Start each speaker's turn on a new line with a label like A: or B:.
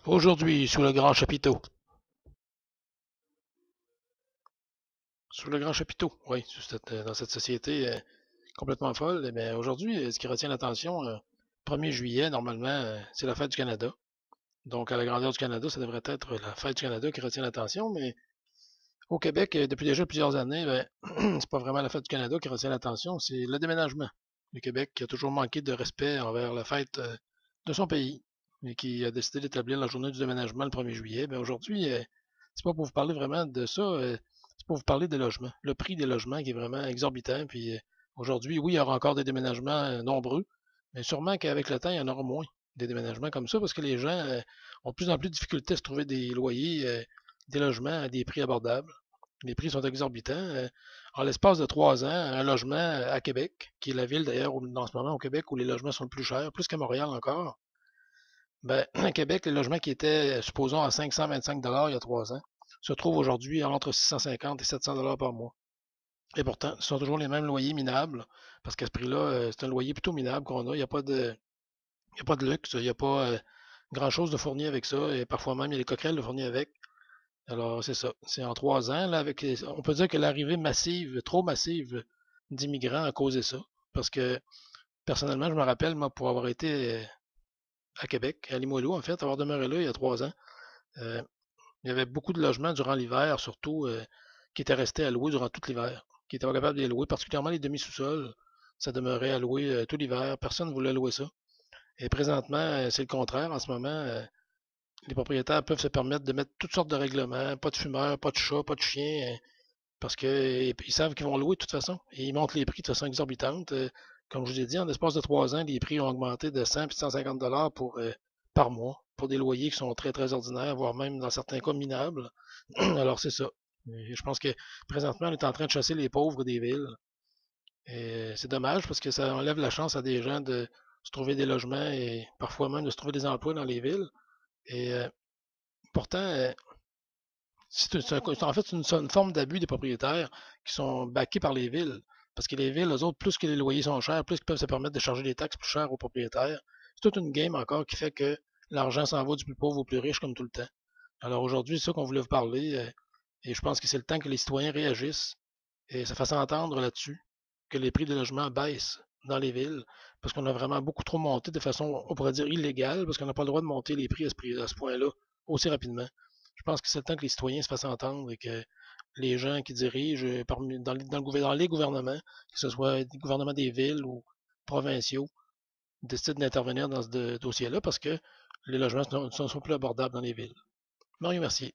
A: Aujourd'hui, sous le grand chapiteau. Sous le grand chapiteau, oui, dans cette société complètement folle. Mais aujourd'hui, ce qui retient l'attention, 1er juillet, normalement, c'est la fête du Canada. Donc, à la grandeur du Canada, ça devrait être la fête du Canada qui retient l'attention. Mais au Québec, depuis déjà plusieurs années, ben, c'est pas vraiment la fête du Canada qui retient l'attention, c'est le déménagement. Le Québec qui a toujours manqué de respect envers la fête de son pays et qui a décidé d'établir la journée du déménagement le 1er juillet. Ben aujourd'hui, c'est pas pour vous parler vraiment de ça, c'est pour vous parler des logements. Le prix des logements qui est vraiment exorbitant. Puis aujourd'hui, oui, il y aura encore des déménagements nombreux, mais sûrement qu'avec le temps, il y en aura moins des déménagements comme ça parce que les gens ont de plus en plus de difficultés à se trouver des loyers, des logements à des prix abordables. Les prix sont exorbitants. En l'espace de 3 ans, un logement à Québec, qui est la ville d'ailleurs en ce moment au Québec où les logements sont le plus chers, plus qu'à Montréal encore, ben, à Québec, les logements qui étaient, supposons, à 525 il y a 3 ans, se trouvent aujourd'hui entre 650 et 700 par mois. Et pourtant, ce sont toujours les mêmes loyers minables, parce qu'à ce prix-là, c'est un loyer plutôt minable qu'on a. Il y a pas de luxe, il n'y a pas grand-chose de fourni avec ça, et parfois même, il y a des coquerelles de fournis avec. Alors, c'est ça. C'est en 3 ans, là, on peut dire que l'arrivée massive, trop massive d'immigrants a causé ça. Parce que, personnellement, je me rappelle, moi, pour avoir été à Québec, à Limoilou, en fait, avoir demeuré là il y a 3 ans, euh, il y avait beaucoup de logements durant l'hiver, surtout, qui étaient restés à louer durant tout l'hiver, qui étaient pas capables de les louer, particulièrement les demi-sous-sols. Ça demeurait à louer tout l'hiver. Personne ne voulait louer ça. Et présentement, c'est le contraire. En ce moment, les propriétaires peuvent se permettre de mettre toutes sortes de règlements, pas de fumeurs, pas de chats, pas de chiens, parce qu'ils savent qu'ils vont louer de toute façon. Et ils montent les prix de façon exorbitante. Comme je vous ai dit, en l'espace de 3 ans, les prix ont augmenté de 100 et 150 par mois pour des loyers qui sont très, très ordinaires, voire même dans certains cas minables. Alors, c'est ça. Et je pense que présentement, on est en train de chasser les pauvres des villes. Et c'est dommage parce que ça enlève la chance à des gens de se trouver des logements et parfois même de se trouver des emplois dans les villes. Et pourtant, en fait, c'est une forme d'abus des propriétaires qui sont backés par les villes. Parce que les villes, eux autres, plus que les loyers sont chers, plus qu'ils peuvent se permettre de charger des taxes plus chères aux propriétaires. C'est toute une game encore qui fait que l'argent s'en va du plus pauvre au plus riche comme tout le temps. Alors aujourd'hui, c'est ça qu'on voulait vous parler. Et je pense que c'est le temps que les citoyens réagissent et se fassent entendre là-dessus, que les prix des logements baissent dans les villes, parce qu'on a vraiment beaucoup trop monté de façon, on pourrait dire, illégale, parce qu'on n'a pas le droit de monter les prix à ce point-là aussi rapidement. Je pense que c'est le temps que les citoyens se fassent entendre et que les gens qui dirigent dans les gouvernements, que ce soit des gouvernements des villes ou provinciaux, décident d'intervenir dans ce dossier-là parce que les logements sont plus abordables dans les villes. Mario, merci.